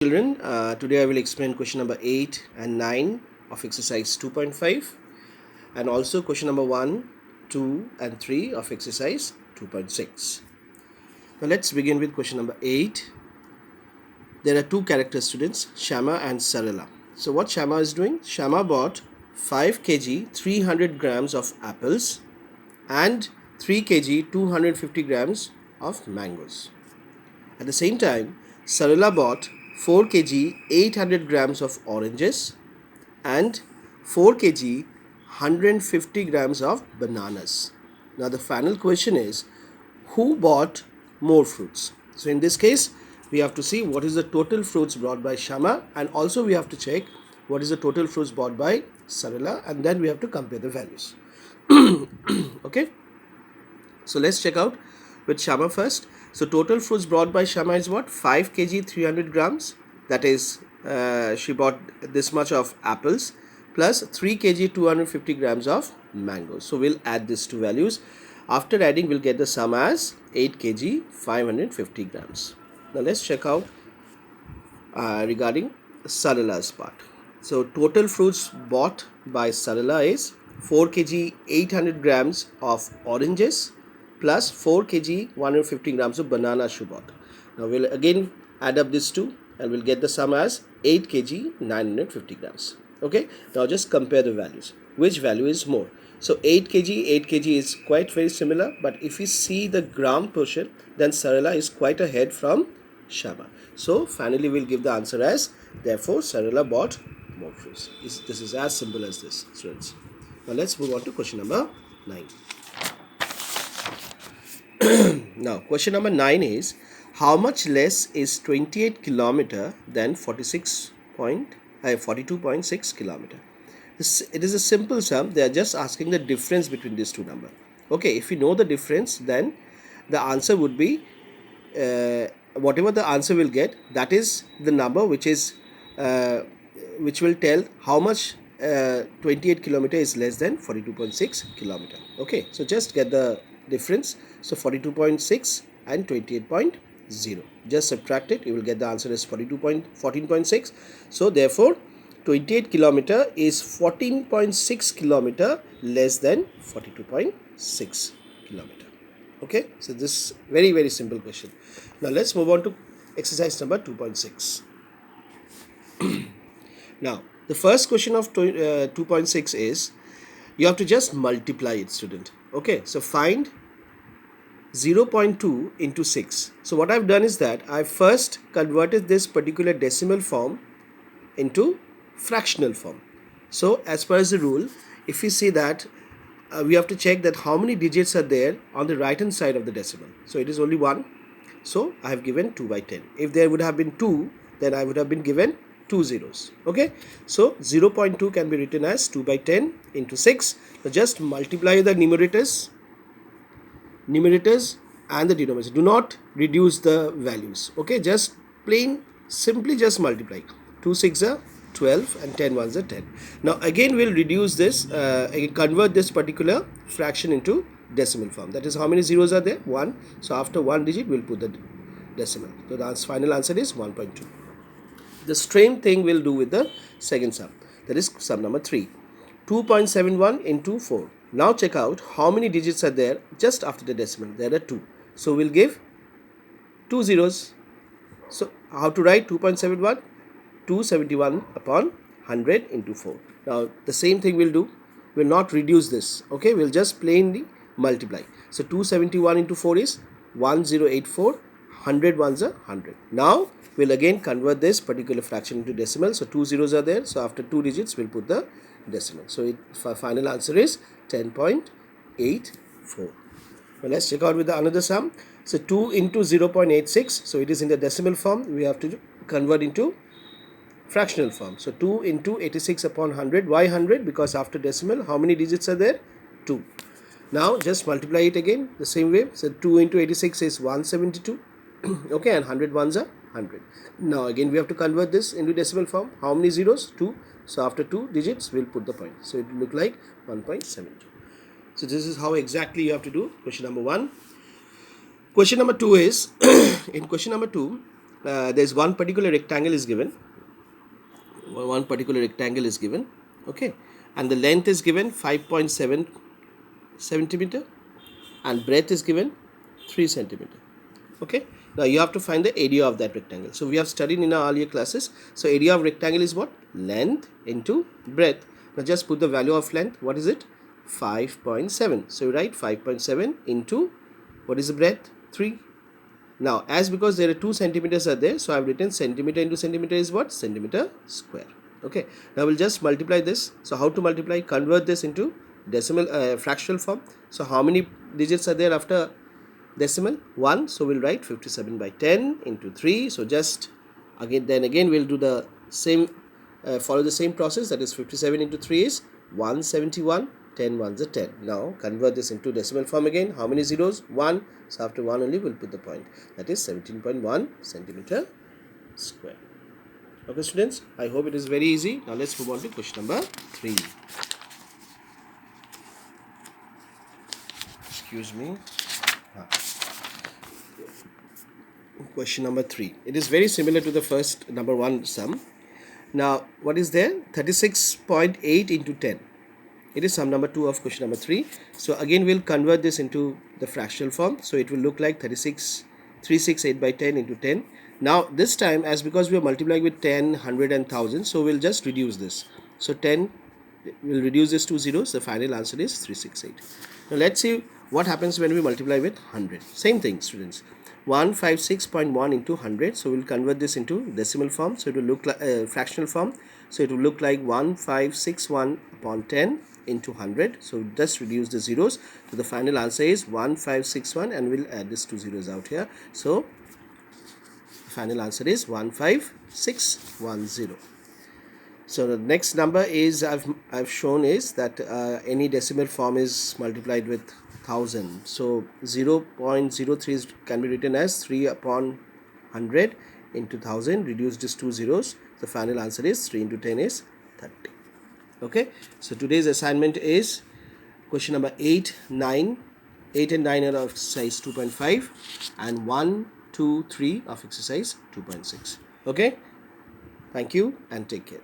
Children, today I will explain question number 8 and 9 of exercise 2.5 and also question number 1, 2 and 3 of exercise 2.6. Now let's begin with question number 8. There are two character students, Shama and Sarala. So what Shama is doing? Shama bought 5 kg 300 grams of apples and 3 kg 250 grams of mangoes. At the same time, Sarala bought 4 kg 800 grams of oranges and 4 kg 150 grams of bananas. Now the final question is, who bought more fruits? So in this case, we have to see what is the total fruits bought by Shama, and also we have to check what is the total fruits bought by Sarala, and then we have to compare the values. Okay, so let's check out with Shama first. So total fruits brought by Shama is what? 5 kg 300 grams. That is, she bought this much of apples plus 3 kg 250 grams of mangoes. So we'll add these two values. After adding, we'll get the sum as 8 kg 550 grams. Now let's check out regarding Sarala's part. So total fruits bought by Sarala is 4 kg 800 grams of oranges plus 4 kg 150 grams of banana she bought. Now we'll again add up these two and we'll get the sum as 8 kg 950 grams. Okay, now just compare the values. Which value is more? So 8 kg is quite very similar, but if we see the gram portion, then Sarala is quite ahead from Shama. So finally we'll give the answer as, therefore Sarala bought more fruits. This is as simple as this, students. Now let's move on to question number 9. Now question number 9 is, how much less is 28 kilometer than 42.6 kilometer? It is a simple sum. They are just asking the difference between these two numbers. Okay, if you know the difference, then the answer would be whatever the answer will get, that is the number which will tell how much 28 kilometer is less than 42.6 kilometer. Okay, so just get the difference. So 42.6 and 28.0, just subtract it, you will get the answer as 14.6. So therefore 28 kilometer is 14.6 kilometer less than 42.6 kilometer. Okay, so this very very simple question. Now let's move on to exercise number 2.6. Now the first question of 2.6 is, you have to just multiply it, student. Okay, so find 0.2 into 6. So what I've done is that I first converted this particular decimal form into fractional form. So as per as the rule, if you see that we have to check that how many digits are there on the right hand side of the decimal. So it is only 1. So I have given 2 by 10. If there would have been 2, then I would have been given 2 zeros. Okay, so 0.2 can be written as 2 by 10 into 6. So just multiply the numerators and the denominators. Do not reduce the values. Okay, just simply just multiply. 2 6 are 12 and 10 1s are 10. Now again we'll reduce this, convert this particular fraction into decimal form. That is, how many zeros are there? 1. So after 1 digit we'll put the decimal. So the final answer is 1.2. The same thing we'll do with the second sum. That is sum number 3. 2.71 into 4. Now check out how many digits are there just after the decimal. There are 2. So we'll give 2 zeros. So how to write 2.71? 271 upon 100 into 4. Now the same thing we'll do. We'll not reduce this. Okay, we'll just plainly multiply. So 271 into 4 is 1084. 100 ones are 100. Now we'll again convert this particular fraction into decimal. So 2 zeros are there. So after 2 digits we'll put the decimal. So final answer is 10.84. Well, let's check out with the another sum. So 2 into 0.86. So it is in the decimal form. We have to convert into fractional form. So 2 into 86 upon 100. Why 100? Because after decimal, how many digits are there? 2. Now just multiply it again the same way. So 2 into 86 is 172. Okay, and 100 ones are 100. Now again we have to convert this into decimal form. How many zeros? 2. So after 2 digits we'll put the point. So it will look like 1.72. So this is how exactly you have to do question number 1. Question number 2 is in question number 2, there's one particular rectangle is given. Okay, and the length is given 5.7 centimeter and breadth is given 3 centimeter. Okay, now you have to find the area of that rectangle. So we have studied in our earlier classes. So area of rectangle is what? Length into breadth. Now just put the value of length. What is it? 5.7. So you write 5.7 into, what is the breadth? 3. Now as because there are 2 centimeters are there, so I have written centimeter into centimeter is what? Centimeter square. Okay, now we'll just multiply this. So how to multiply? Convert this into decimal fractional form. So how many digits are there after decimal? 1. So we'll write 57 by 10 into 3. So just again we'll do the same, follow the same process. That is 57 into 3 is 171. 10 ones are 10. Now convert this into decimal form again. How many zeros? 1. So after 1 only we'll put the point. That is 17.1 centimeter square. Okay students, I hope it is very easy. Now let's move on to question number 3. Excuse me. Question number 3. It is very similar to the first number 1 sum. Now what is there? 36.8 into 10. It is sum number 2 of question number 3. So again we'll convert this into the fractional form. So it will look like 368 by 10 into 10. Now this time, as because we are multiplying with 10, 100 and 1000, so we'll just reduce this. So 10, we'll reduce this to zeros. The final answer is 368. Now let's see what happens when we multiply with 100. Same thing students. 156.1 into 100. So we'll convert this into decimal form. So it will look like fractional form. So it will look like 1561 upon 10 into 100. So just reduce the zeros. So the final answer is 1561, and we'll add this 2 zeros out here. So the final answer is 15610. So the next number is I've shown is that any decimal form is multiplied with 1000. So 0.03 can be written as 3 upon 100 into 1000. Reduce these 2 zeros. The final answer is 3 into 10 is 30. Okay. So today's assignment is question number 8 and 9 are of exercise 2.5 and 1, 2, 3 of exercise 2.6. Okay. Thank you and take care.